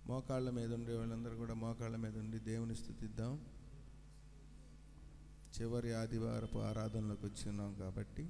మోకాళ్ళ మీద ఉండే వాళ్ళందరూ కూడా మోకాళ్ళ మీద ఉండి దేవుని స్తుతిద్దాం. చివరి ఆదివారపు ఆరాధనలోకి వచ్చినాం కాబట్టి,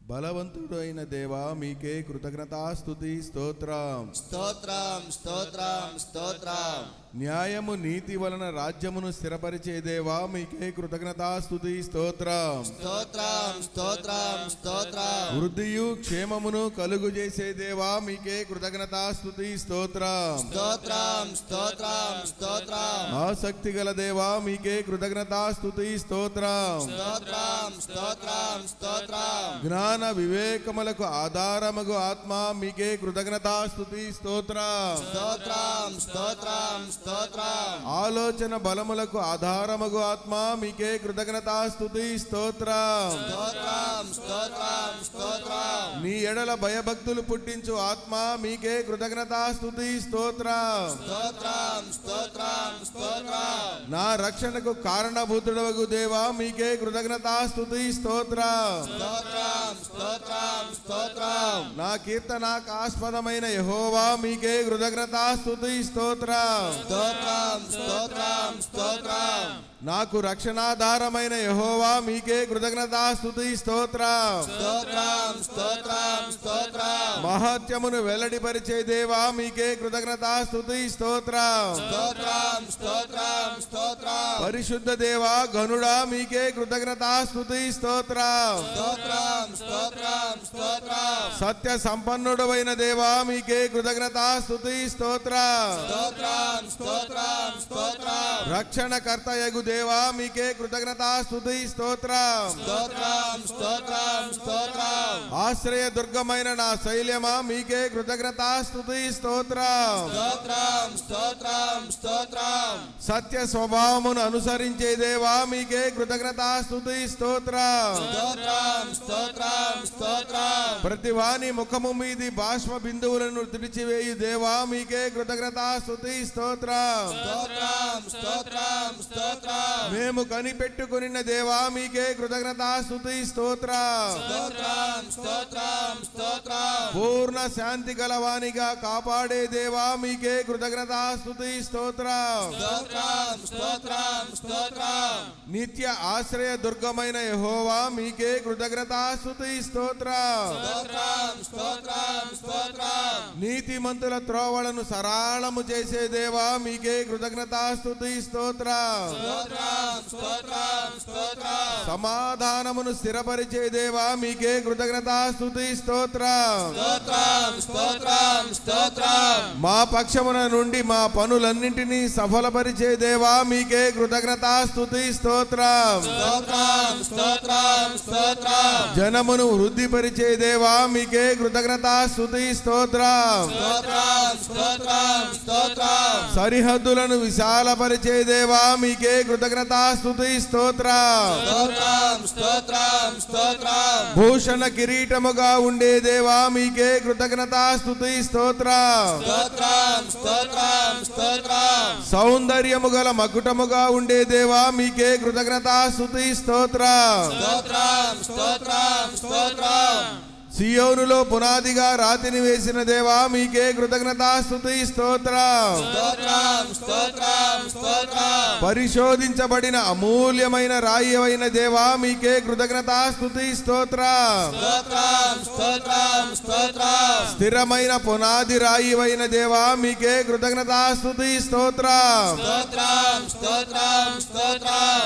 బలవంతుడు అయిన దేవా మీకే కృతజ్ఞతాస్తుతి స్తోత్రం. స్తోత్రం స్తోత్రం స్తోత్రం. న్యాయము నీతి వలన రాజ్యమును స్థిరపరిచే దేవా మీకే కృతజ్ఞతాస్తుతి స్తోత్రం. స్తోత్రం స్తోత్రం స్తోత్రం. వృద్ధియు క్షేమమును కలుగు చేసే దేవా మీకే కృతజ్ఞతాస్తుతి స్తోత్రం. స్తోత్రం స్తోత్రం స్తోత్రం. ఆసక్తి గల దేవా మీకే కృతజ్ఞతాస్తుతి స్తోత్రం. స్తోత్రం స్తోత్రం స్తోత్రం. జ్ఞాన వివేకములకు ఆధారముగు ఆత్మ మీకే కృతజ్ఞతాస్తుతి స్తోత్రం. స్తోత్రం స్తోత్రం స్తోత్రం. ఆలోచన బలములకు ఆధారముగు ఆత్మ మీకే కృతజ్ఞతాస్తుతి స్తోత్రం. స్తోత్రం స్తోత్రం స్తోత్రం. నీ ఎడల భయభక్తులు పుట్టించు ఆత్మ మీకే కృతజ్ఞతాస్తుతి స్తోత్రం. స్తోత్రం స్తోత్రం స్తోత్రం. నా రక్షణకు కారణభూతుడవగు దేవా మీకే కృతజ్ఞతాస్తుతి స్తోత్రం. స్తోత్రం స్తోత్రం స్తోత్రం. నా కీర్తనకు ఆస్పదమైన యెహోవా మీకే కృతజ్ఞతాస్తుతి స్తోత్రం. స్తోత్రం స్తోత్రం స్తోత్రం. నాకు రక్షణాధారమైన యెహోవా మీకే కృతజ్ఞతాస్తుతి స్తోత్రం. స్తోత్రం స్తోత్రం స్తోత్రం. మహత్యమును వెల్లడిపరిచే దేవా మీకే కృతజ్ఞతాస్తుతి స్తోత్రం. స్తోత్రం స్తోత్రం స్తోత్రం. పరిశుద్ధ దేవా గనుడా మీకే కృతజ్ఞతాస్తుతి స్తోత్రం. స్తోత్రం స్తోత్రం స్తోత్రం. సత్య సంపన్నుడవైన దేవా మీకే కృతజ్ఞతాస్తుతి స్తోత్రం. స్తోత్రం స్తోత్రం స్తోత్రం. రక్షణకర్తయగు దేవా మీకే కృతజ్ఞతాస్తుతి స్తోత్రం. స్తోత్రం స్తోత్రం స్తోత్రం. ఆశ్రయ దుర్గమైన నా శైల్యమా మీకే కృతజ్ఞతాస్తుతి స్తోత్రం. స్తోత్రం స్తోత్రం స్తోత్రం. సత్య స్వభావమును అనుసరించే దేవా మీకే కృతజ్ఞతాస్తుతి స్తోత్రం. స్తోత్రం స్తోత్రం స్తోత్రం. ప్రతివాని ముఖము మీది బాష్ప బిందువులను తుడిచివేయు దేవా మీకే కృతజ్ఞతాస్తుతి స్తోత్రం. స్తోత్రం స్తోత్రం స్తోత్రం. మేము కనిపెట్టుకున్న దేవా మీకే కృతజ్ఞతాస్తుతి స్తోత్రం. స్తోత్రం స్తోత్రం స్తోత్రం. పూర్ణ శాంతి గలవానిగా కాపాడే దేవా మీకే కృతజ్ఞతాస్తుతి స్తోత్రం. స్తోత్రం స్తోత్రం స్తోత్రం. నిత్య ఆశ్రయ దుర్గమైన యెహోవా మీకే కృతజ్ఞతాస్తుతి స్తోత్రం. స్తోత్రం స్తోత్రం స్తోత్రం. నీతిమంతుల త్రోవలను సరళము చేసే దేవా మీకే కృతజ్ఞతాస్తుతి స్తోత్రం. స్తోత్రం స్తోత్రం స్తోత్రం. సమాధానమును స్థిరపరిచే దేవా మీకే కృతజ్ఞతాస్తుతి స్తోత్రం. స్తోత్రం స్తోత్రం స్తోత్రం. మా పక్షమున నుండి మా పనులన్నింటినీ సఫలపరిచే దేవా మీకే కృతజ్ఞతాస్తుతి స్తోత్రం. స్తోత్రం స్తోత్రం స్తోత్రం. జనమును వృద్ధిపరిచే దేవా మీకే కృతజ్ఞతాస్తుతి స్తోత్రం. స్తోత్రం స్తోత్రం స్తోత్రం. సరిహద్దులను విశాలపరిచే దేవా మీకే కృతజ్ఞతాస్తుతి స్తోత్రం. స్తోత్రం స్తోత్రం స్తోత్రం. భూషణ కిరీటముగా ఉండే దేవా మీకే కృతజ్ఞతాస్తుతి స్తోత్రం. స్తోత్రం స్తోత్రం స్తోత్రం. సౌందర్యము గల మకుటముగా ఉండే దేవా మీకే కృతజ్ఞతాస్తుతి స్తోత్రం. స్తోత్రం స్తోత్రం స్తోత్రం. సియోనులో పునాదిగా రాతిని వేసిన దేవా మీకే కృతజ్ఞతాస్తుతి స్తోత్రం. స్తోత్రం స్తోత్రం స్తోత్రం. పరిశోధించబడిన అమూల్యమైన రాయి అయిన దేవా మీకే కృతజ్ఞతాస్తుతి స్తోత్రం. స్తోత్రం స్తోత్రం స్తోత్రం. స్థిరమైన పునాది రాయి అయిన దేవా మీకే కృతజ్ఞతాస్తుతి స్తోత్రం. స్తోత్రం స్తోత్రం స్తోత్రం.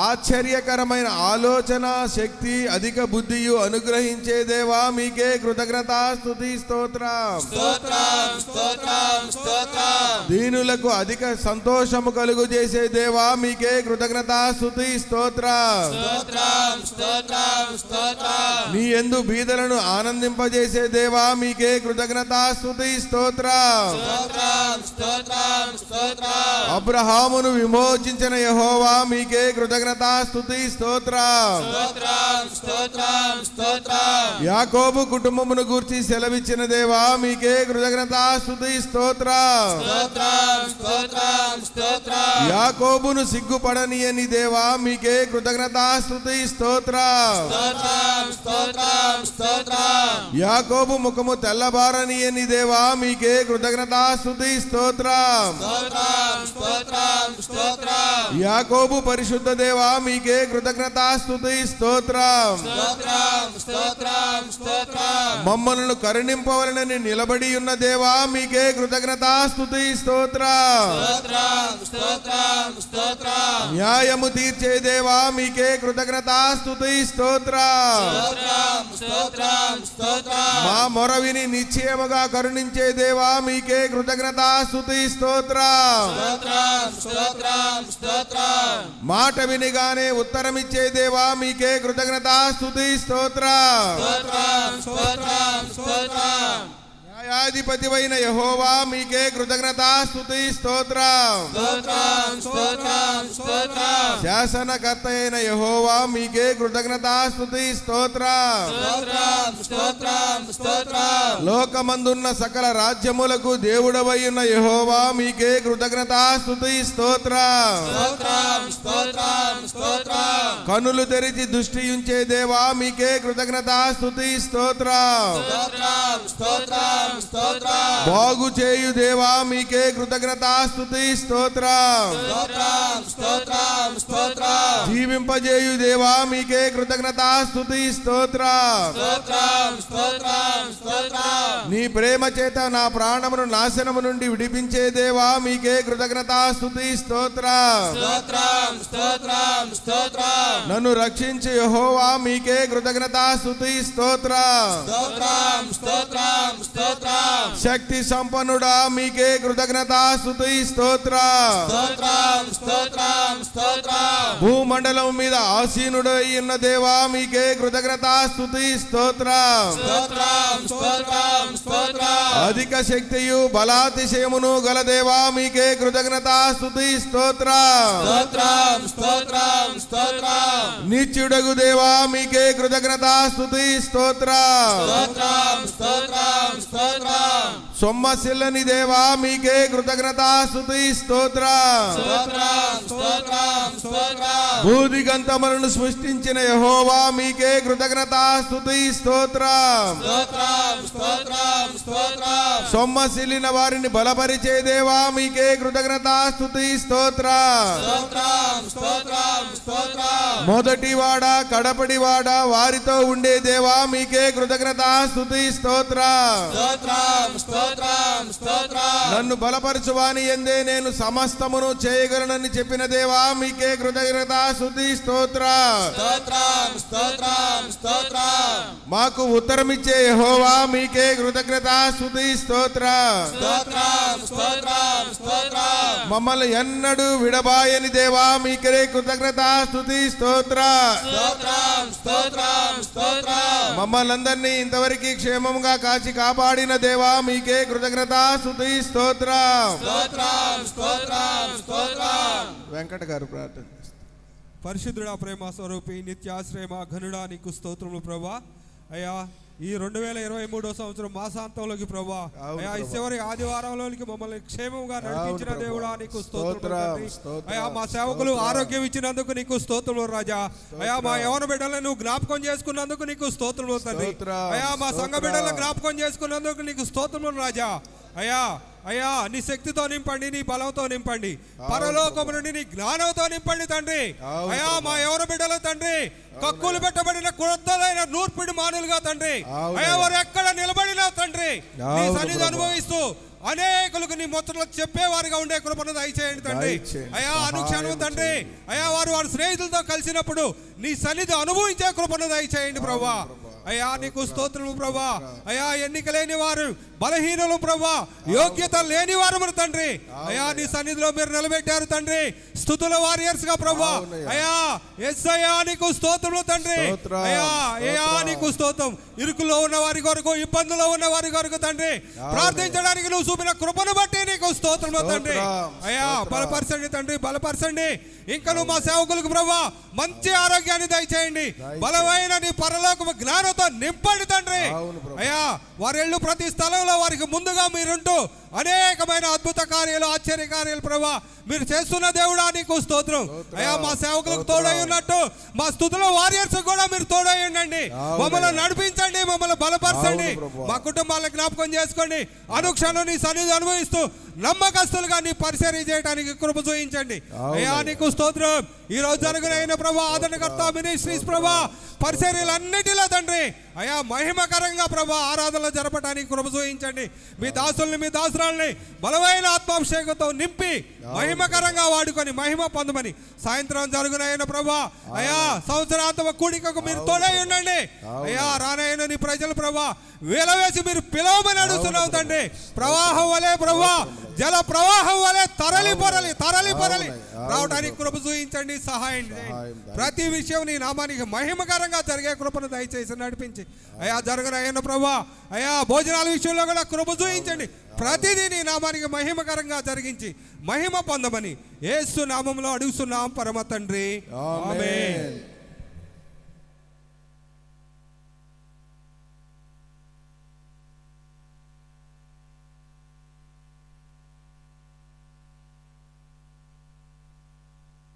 ఆశ్చర్యకరమైన ఆలోచన శక్తి అధిక బుద్ధియు అనుగ్రహించే దేవా మీకే కృతజ్ఞతాస్తుతి స్తోత్రం. స్తోత్రం స్తోత్రం స్తోత్రం. దీనులకు అధిక సంతోషము కలుగు చేసే దేవా మీకే కృతజ్ఞతాస్తుతి స్తోత్రం. స్తోత్రం స్తోత్రం స్తోత్రం. నీ యందు బీదలను ఆనందింపజేసే దేవా మీకే కృతజ్ఞతాస్తుతి స్తోత్రం. స్తోత్రం స్తోత్రం స్తోత్రం. అబ్రహామును విమోచించిన యెహోవా మీకే కృతజ్ఞతాస్తుతి స్తోత్రం. స్తోత్రం స్తోత్రం స్తోత్రం. యాకోబు కుటుంబమును గూర్చి సెలవిచ్చిన దేవా మీకే కృతజ్ఞతాస్తుతి స్తోత్రం. స్తోత్రం స్తోత్రం స్తోత్రం. యాకోబును సిగ్గుపడనీయని దేవా మీకే కృతజ్ఞతాస్తుతి స్తోత్రం. స్తోత్రం స్తోత్రం స్తోత్రం. యాకోబు ముఖము తెల్లబారనీయని దేవా మీకే కృతజ్ఞతాస్తుతి స్తోత్రం. స్తోత్రం స్తోత్రం స్తోత్రం యాకోబు పరిశుద్ధ దేవా మీకే కృతజ్ఞతాస్తుతి స్తోత్రం. స్తోత్రం స్తోత్రం స్తోత్రం మమ్మల్ని కరుణింపవలనని నిలబడి ఉన్న దేవా మీకే కృతజ్ఞతాస్తుతి స్తోత్రం. స్తోత్రం స్తోత్రం స్తోత్రం న్యాయము తీర్చే దేవా మీకే కృతజ్ఞతాస్తుతి స్తోత్రం. స్తోత్రం స్తోత్రం స్తోత్రం మా మొర విని నిశ్చయముగా కరుణించే దేవా మీకే కృతజ్ఞతాస్తుతి స్తోత్రం. స్తోత్రం స్తోత్రం స్తోత్రం మాట వినిగానే ఉత్తరమిచ్చే దేవా మీకే కృతజ్ఞతాస్తుతి స్తోత్రం. స్తోత్రం స్తోత్రం స్తోత్రం న్యాయాధిపతివైన యెహోవా మీకే కృతజ్ఞతాస్తుతి స్తోత్రం. స్తోత్రం స్తోత్రం స్తోత్రం శాసనకర్త అయిన యెహోవా మీకే కృతజ్ఞతాస్తుతి స్తోత్రం. స్తోత్రం స్తోత్రం స్తోత్రం లోకమందున్న సకల రాజ్యములకు దేవుడవై ఉన్న యెహోవా మీకే కృతజ్ఞతాస్తుతి స్తోత్రం. స్తోత్రం స్తోత్రం స్తోత్రం కనులు తెరిచి దృష్టియుంచే దేవా మీకే కృతజ్ఞతాస్తుతి స్తోత్రం. స్తోత్రం స్తోత్రం స్తోత్రం బాగు చేయు దేవా మీకే కృతజ్ఞతాస్తుతి స్తోత్రం. స్తోత్రం స్తోత్రం స్తోత్రం జీవింపజేయు దేవా మీకే కృతజ్ఞతాస్తుతి స్తోత్రం. స్తోత్రం స్తోత్రం స్తోత్రం నీ ప్రేమ చేత నా ప్రాణమును నాశనము నుండి విడిపించే దేవా మీకే కృతజ్ఞతాస్తుతి స్తోత్రం. స్తోత్రం స్తోత్రం స్తోత్రం నన్ను రక్షించు యెహోవా మీకే కృతజ్ఞతాస్తుతి స్తోత్రం. స్తోత్రం స్తోత్రం స్తోత్రం శక్తి సంపన్నుడా మీకే కృతజ్ఞతాస్తుతి స్తోత్రం. స్తోత్రం స్తోత్రం స్తోత్రం భూమండలం మీద ఆసీనుడై ఉన్న దేవా మీకే కృతజ్ఞతాస్తుతి స్తోత్రం. స్తోత్రం స్తోత్రం స్తోత్రం అధిక శక్తియు బలాతిశయమును గల దేవా మీకే కృతజ్ఞతాస్తుతి స్తోత్రం. స్తోత్రం స్తోత్రం స్తోత్రం నిత్యుడగు దేవా మీకే కృతజ్ఞతాస్తుతి స్తోత్రం. స్తోత్రం స్తోత్రం స్తోత్రం సొమ్మసిల్లని దేవా మీకే కృతజ్ఞతాస్తుతి స్తోత్రం. స్తోత్రం స్తోత్రం స్తోత్రం భూదిగంతములను సృష్టించిన యెహోవా మీకే కృతజ్ఞతాస్తుతి స్తోత్రం. స్తోత్రం స్తోత్రం స్తోత్రం సొమ్మసిల్లిన వారిని బలపరిచే దేవా మీకే కృతజ్ఞతాస్తుతి స్తోత్రం. స్తోత్రం స్తోత్రం స్తోత్రం మొదటివాడ కడపటివాడ వారితో ఉండే దేవా మీకే కృతజ్ఞతాస్తుతి స్తోత్రం. స్తోత్రం స్తోత్రం స్తోత్రం నన్ను బలపరచువాని ఎందే నేను సమస్తమును చేయగలనని చెప్పిన దేవా మీకే కృతజ్ఞతాస్తుతి స్తోత్రం. స్తోత్రం స్తోత్రం స్తోత్రం మాకు ఉత్తరమిచ్చే యెహోవా మీకే కృతజ్ఞతాస్తుతి స్తోత్రం. స్తోత్రం స్తోత్రం స్తోత్రం మమ్మల్ని ఎన్నడూ విడబాయని దేవా మీకే కృతజ్ఞతాస్తుతి స్తోత్రం. స్తోత్రం స్తోత్రం స్తోత్రం మమ్మల్ని అందరినీ ఇంతవరకు క్షేమంగా కాచి కాపాడిన దేవా మీకే కృతజ్ఞతాస్తుతి స్తోత్రం. స్తోత్రం స్తోత్రం స్తోత్రం వెంకట గారు ప్రార్థన. పరిశుద్ధుడా, ప్రేమ స్వరూపి, నిత్యాశ్రయమ ఘనుడా నీకు స్తోత్రములు ప్రభా. అయ్యా ఈ 2023 సంవత్సరం మాసాంతంలోకి ప్రభా, అవును అయ్యా ఈ ప్రభా. చివరి ఆదివారంలోనికి మమ్మల్ని క్షేమంగా నడిపించిన అవును దేవుడా ప్రభా. నీకు స్తోత్రములు స్తోత్రం, తండ్రి. స్తోత్రం, అయ్యా మా సేవకులు స్తోత్రం. ఆరోగ్యం ఇచ్చినందుకు నీకు స్తోత్రములు రాజా. అయ్యా మా యవన బిడ్డలను నువ్వు జ్ఞాపకం చేసుకున్నందుకు నీకు స్తోత్రములు తండ్రి. స్తోత్రం, అయ్యా మా సంఘ స్తోత్రం. బిడ్డలను జ్ఞాపకం చేసుకున్నందుకు నీకు స్తోత్రములు రాజా. అయ్యా అయ్యా నీ శక్తితో నింపండి, నీ బలంతో నింపండి, పరలోకము నుండి నీ జ్ఞానంతో నింపండి తండ్రి. అవును అయ్యా ప్రభా. మా ఎవరు బిడ్డలు తండ్రి కక్కులు పెట్టబడిన క్రొత్తలైన నూర్పిడి మానులుగా తండ్రి. అవును. అయ్యా వారు ఎక్కడ నిలబడినా తండ్రి నీ అవును సన్నిధి ప్రభా. అనుభవిస్తూ అనేకులకు నీ ముచ్చట్లు చెప్పేవారిగా ఉండే కృపను దయచేయండి తండ్రి. దయచేయండి. అయ్యా అనుక్షణం సహాయం తండ్రి చేయండి. అయ్యా వారి స్నేహితులతో కలిసినప్పుడు నీ సన్నిధి అనుభవించే కృపను దయచేయండి ప్రభా. అయ్యా నీకు స్తోత్రము ప్రభా. అయ్యా ఎన్నిక లేని వారు, బలహీనులు ప్రభా, యోగ్యత లేని వారు తండ్రి. అయ్యా నీ సన్నిధిలో మీరు నిలబెట్టారు తండ్రి, స్తుతుల వారియర్స్ గా ప్రభా. అయ్యా యేసయ్యా నీకు స్తోత్రములు తండ్రి. స్తోత్రం, అయ్యా అయ్యా స్తోత్రం. నీకు స్తోత్రం. ఇరుకులో ఉన్న వారి కొరకు, ఇబ్బందులో ఉన్న వారి కొరకు తండ్రి ప్రార్థించడానికి నువ్వు చూపిన కృపను బట్టి నీకు స్తోత్రములు తండ్రి. స్తోత్రం, అయ్యా స్తోత్రం. బలపరచండి తండ్రి, బలపరచండి. ఇంకా నువ్వు మా సేవకులకు ప్రభా మంచి ఆరోగ్యాన్ని దయచేయండి, బలమైన నీ పరలోకము జ్ఞానంతో నింపండి తండ్రి. అవును ప్రభు. అయ్యా వారెళ్ళు ప్రతి స్థలంలో వారికి ముందుగా మీరుంటూ అనేకమైన అద్భుత కార్యాలు, ఆశ్చర్య కార్యాలు ప్రభా మీరు చేస్తున్న దేవుడా నీకు స్తోత్రం. అయ్యా మా సేవకులకు తోడై ఉన్నట్టు మా స్తుతుల వారియర్స్ కూడా మీరు తోడై ఉండండి. మమ్మల్ని నడిపించండి, మమ్మల్ని బలపరచండి, మా కుటుంబాలను జ్ఞాపకం చేసుకోండి. అనుక్షణం నీ సన్నిధి అనుభవిస్తూ నమ్మకస్తులుగా నీ పరిచర్య చేయడానికి కృప చూపించండి. అయ్యా నీకు స్తోత్రం. ఈ రోజు జరుగునైన ప్రభా ఆదరణకర్త మినిస్ట్రీస్ ప్రభా పరిచర్యలన్నిటిలో తండ్రి అయా మహిమకరంగా ప్రభా ఆరాధనలు జరపడానికి కృప చూపించండి. మీ దాసుల్ని మీ దాసురాల్ని బలమైన ఆత్మాభిషేకంతో నింపి మహిమకరంగా వాడుకొని మహిమ పొందమని సాయంత్రం జరుగునైన ప్రభా అయా సంవత్సరాంతమ కూడికకు మీరు తోడై ఉండండి. అయ్యా రానైన నీ ప్రజలు ప్రభా వేలవేసి మీరు పిలవమని అడుగుతున్నావు తండ్రి. ప్రవాహం వలె ప్రభా జల ప్రవాహం వలె తరలి పొరలి రావడానికి కృప చూపించండి, సహాయం చేయండి. ప్రతి విషయం నీ నామానికి మహిమకరంగా జరిగే కృపను దయచేసి నడిపించి అయా జరగనైన ప్రభా అయా భోజనాల విషయంలో కూడా కృప చూపించండి. ప్రతిదీ నీ నామానికి మహిమకరంగా జరిగించి మహిమ పొందమని యేసు నామంలో అడుగుతున్నాం పరమ తండ్రి. ఆమేన్.